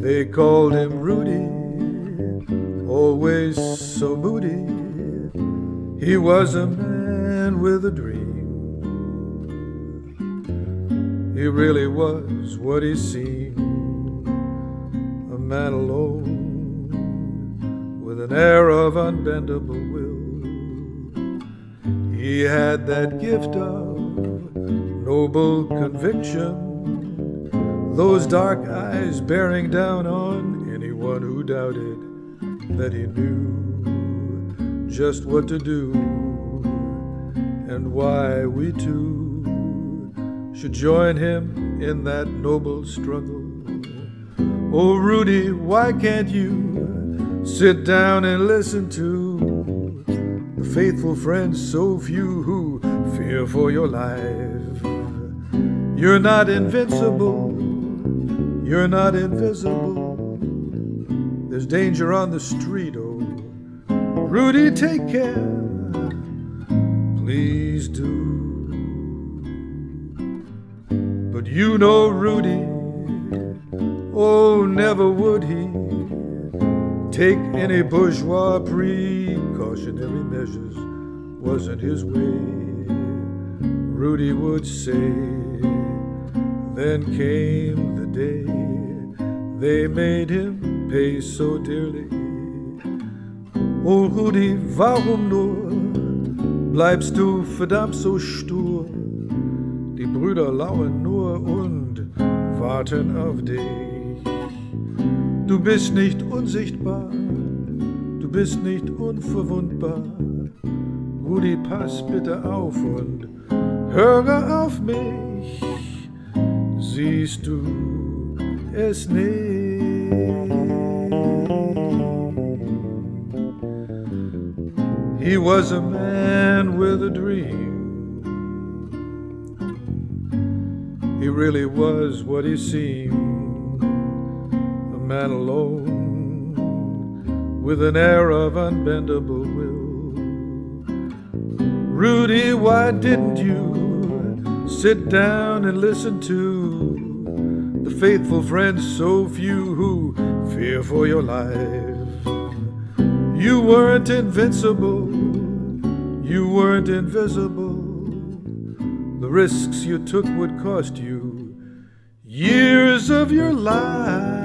They called him Rudi, always so moody. He was a man with a dream. He really was what he seemed, a man alone with an air of unbendable will. He had that gift of noble conviction, those dark eyes bearing down on anyone who doubted that he knew just what to do, and why we too should join him in that noble struggle. Oh, Rudi, why can't you sit down and listen to the faithful friends, so few, who fear for your life? You're not invincible, you're not invisible. There's danger on the street, oh, Rudi, take care, please do. But you know Rudi, oh, never would he take any bourgeois precautionary measures. Wasn't his way, Rudi would say. Then came the day they made him pay so dearly. Oh, Rudi, warum nur bleibst du verdammt so stur? Die Brüder lauern nur und warten auf dich. Du bist nicht unsichtbar, du bist nicht unverwundbar. Rudi, pass bitte auf und höre auf mich. Siehst du es nicht? He was a man with a dream. He really was what he seemed, a man alone with an air of unbendable will. Rudi, why didn't you sit down and listen to the faithful friends, so few, who fear for your life? You weren't invincible, you weren't invisible. The risks you took would cost you years of your life.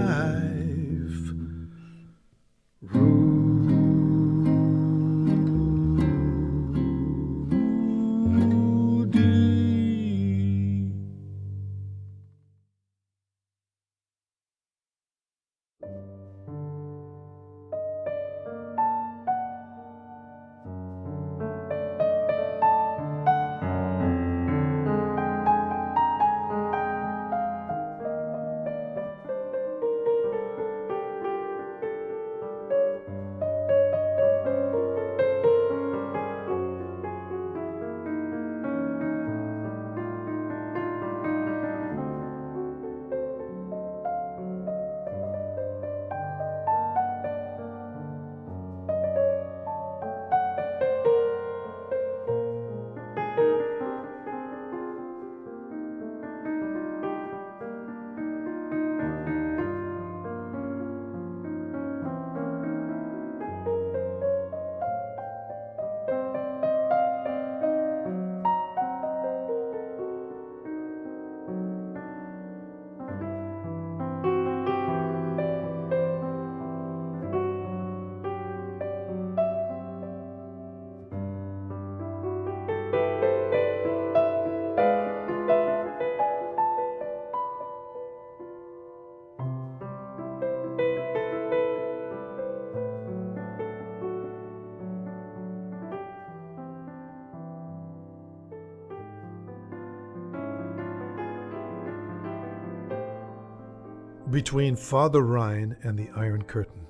Between Father Rhine and the Iron Curtain,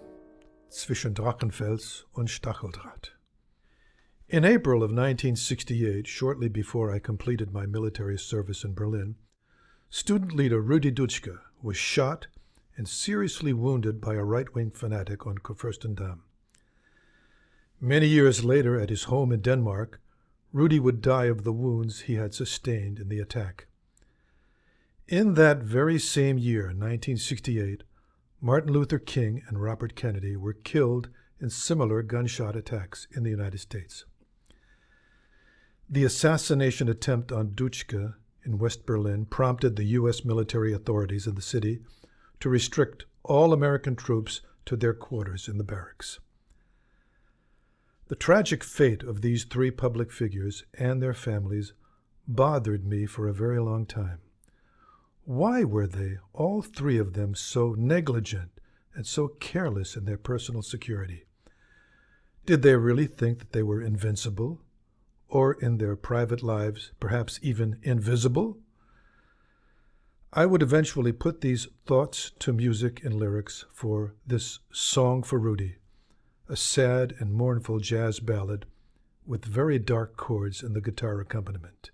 zwischen Drachenfels und Stacheldraht. In April of 1968, shortly before I completed my military service in Berlin, student leader Rudi Dutschke was shot and seriously wounded by a right-wing fanatic on Kurfürstendamm. Many years later, at his home in Denmark, Rudi would die of the wounds he had sustained in the attack. In that very same year, 1968, Martin Luther King and Robert Kennedy were killed in similar gunshot attacks in the United States. The assassination attempt on Dutschke in West Berlin prompted the U.S. military authorities in the city to restrict all American troops to their quarters in the barracks. The tragic fate of these three public figures and their families bothered me for a very long time. Why were they, all three of them, so negligent and so careless in their personal security? Did they really think that they were invincible, or in their private lives, perhaps even invisible? I would eventually put these thoughts to music and lyrics for this Song for Rudi, a sad and mournful jazz ballad with very dark chords in the guitar accompaniment.